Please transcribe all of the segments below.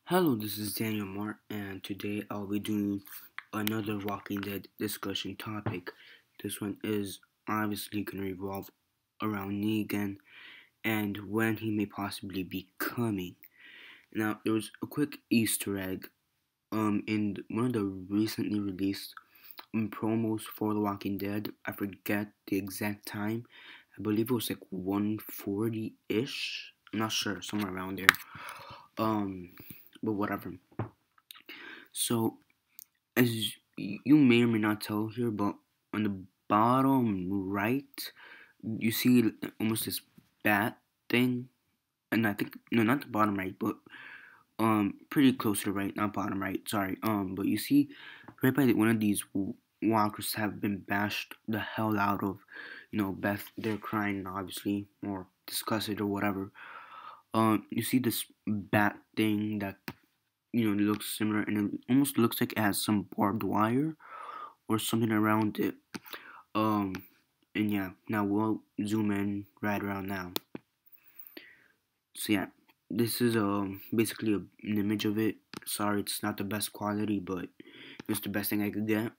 Hello, this is Daniel Mart, and today I'll be doing another Walking Dead discussion topic. This one is obviously going to revolve around Negan and when he may possibly be coming. Now, there was a quick Easter egg in one of the recently released promos for The Walking Dead. I forget the exact time. I believe it was like 140-ish. I'm not sure, somewhere around there. But whatever. So, as you may or may not tell here, but on the bottom right, you see almost this bat thing, and I think no, not the bottom right, but pretty close to the right, not bottom right. Sorry, but you see right by one of these walkers have been bashed the hell out of. Beth, they're crying obviously, or disgusted or whatever. You see this bat thing that it looks similar, and it almost looks like it has some barbed wire or something around it. Um, and yeah, now we'll zoom in right around now. So yeah, this is basically an image of it. Sorry, it's not the best quality, but it's the best thing I could get.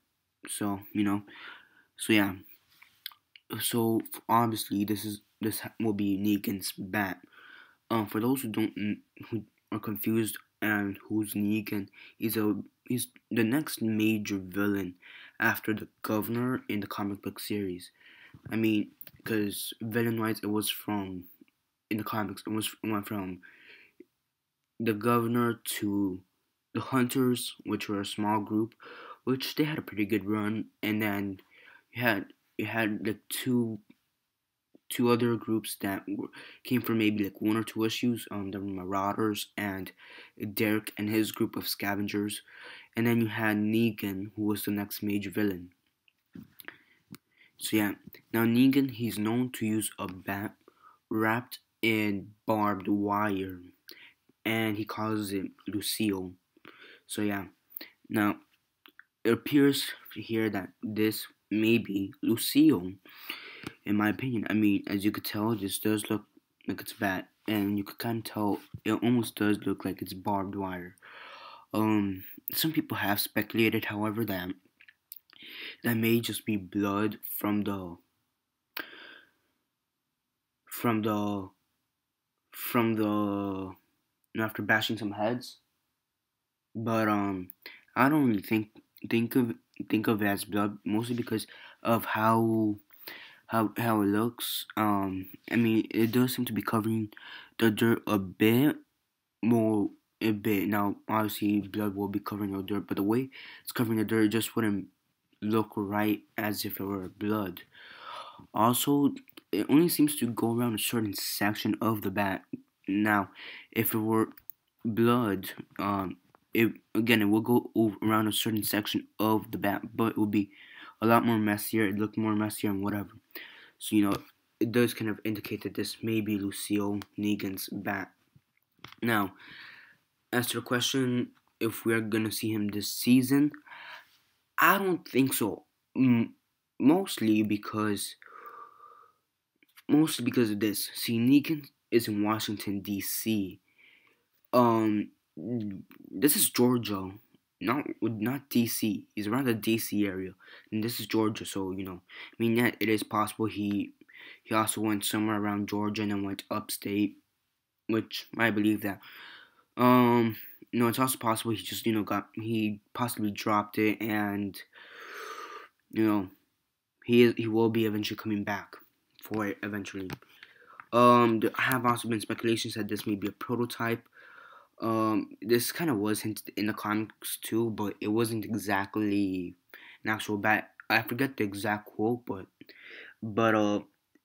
So so yeah, so obviously this will be Negan's bat. For those who are confused and who's Negan, he's the next major villain after the Governor in the comic book series. I mean, because villain-wise, it was from in the comics. It went from the Governor to the Hunters, which were a small group, which they had a pretty good run, and then you had like two other groups that came from maybe like one or two issues. The Marauders and Derek and his group of scavengers, and then you had Negan, who was the next major villain. So yeah, now Negan, he's known to use a bat wrapped in barbed wire, and he calls it Lucille. So yeah, now it appears here that this may be Lucille, in my opinion. I mean, as you could tell, this does look like it's bat, and you could kind of tell it almost does look like it's barbed wire. Um, some people have speculated, however, that may just be blood from the from the after bashing some heads, but I don't really think of think of it as blood, mostly because of how it looks. I mean, it does seem to be covering the dirt a bit more, a bit. Now, obviously, blood will be covering the dirt, but the way it's covering the dirt, it just wouldn't look right as if it were blood. Also, it only seems to go around a certain section of the bat. Now, if it were blood, it will go around a certain section of the bat, but it would be a lot more messier. It looked more messier and whatever. So it does kind of indicate that this may be Lucille Negan's bat. Now, as to the question if we're gonna see him this season, I don't think so. Mostly because of this. See, Negan is in Washington D.C. Um, this is Georgia, not D.C. He's around the D.C. area, and this is Georgia. So I mean, yeah, it is possible he also went somewhere around Georgia and then went upstate, which I believe that. It's also possible he just he possibly dropped it, and he will be eventually coming back for it eventually. There have also been speculations that this may be a prototype. This kind of was hinted in the comics too, but it wasn't exactly an actual bat. I forget the exact quote, but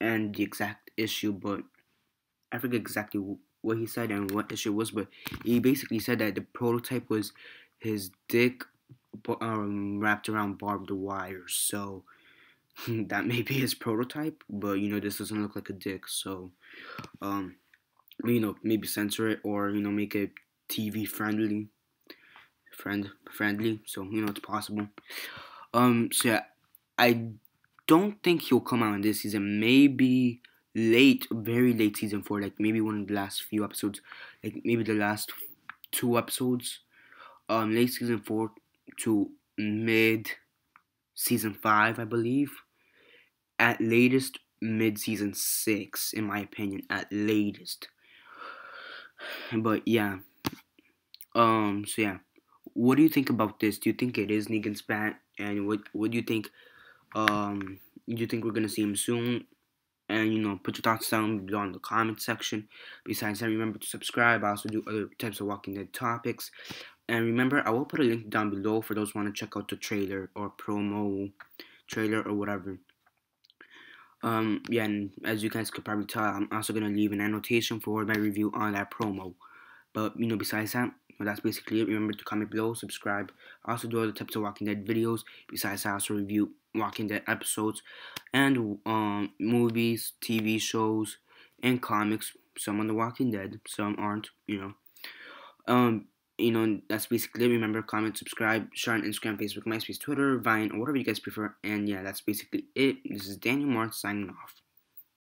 and the exact issue, but I forget exactly what he said and what issue it was. But he basically said that the prototype was his dick, wrapped around barbed wire. So that may be his prototype, but this doesn't look like a dick, so um maybe censor it, or make it TV friendly, so it's possible. So yeah, I don't think he'll come out in this season. Maybe late, very late season 4, like maybe one of the last few episodes, like maybe the last 2 episodes, late season 4 to mid season 5, I believe. At latest, mid season 6, in my opinion, at latest. But yeah, so yeah, what do you think about this? Do you think it is Negan's bat? And what do you think? Do you think we're gonna see him soon? And put your thoughts down below in the comment section. Besides that, remember to subscribe. I also do other types of Walking Dead topics. And remember, I will put a link down below for those who want to check out the trailer or promo trailer or whatever. Yeah, and as you guys could probably tell, I'm also gonna leave an annotation for my review on that promo. But besides that, that's basically it. Remember to comment below, subscribe. I also do other types of Walking Dead videos. Besides, I also review Walking Dead episodes and movies, TV shows, and comics. Some on The Walking Dead, some aren't. That's basically it. Remember, comment, subscribe, share on Instagram, Facebook, MySpace, Twitter, Vine, or whatever you guys prefer. And yeah, that's basically it. This is Daniel Mart signing off.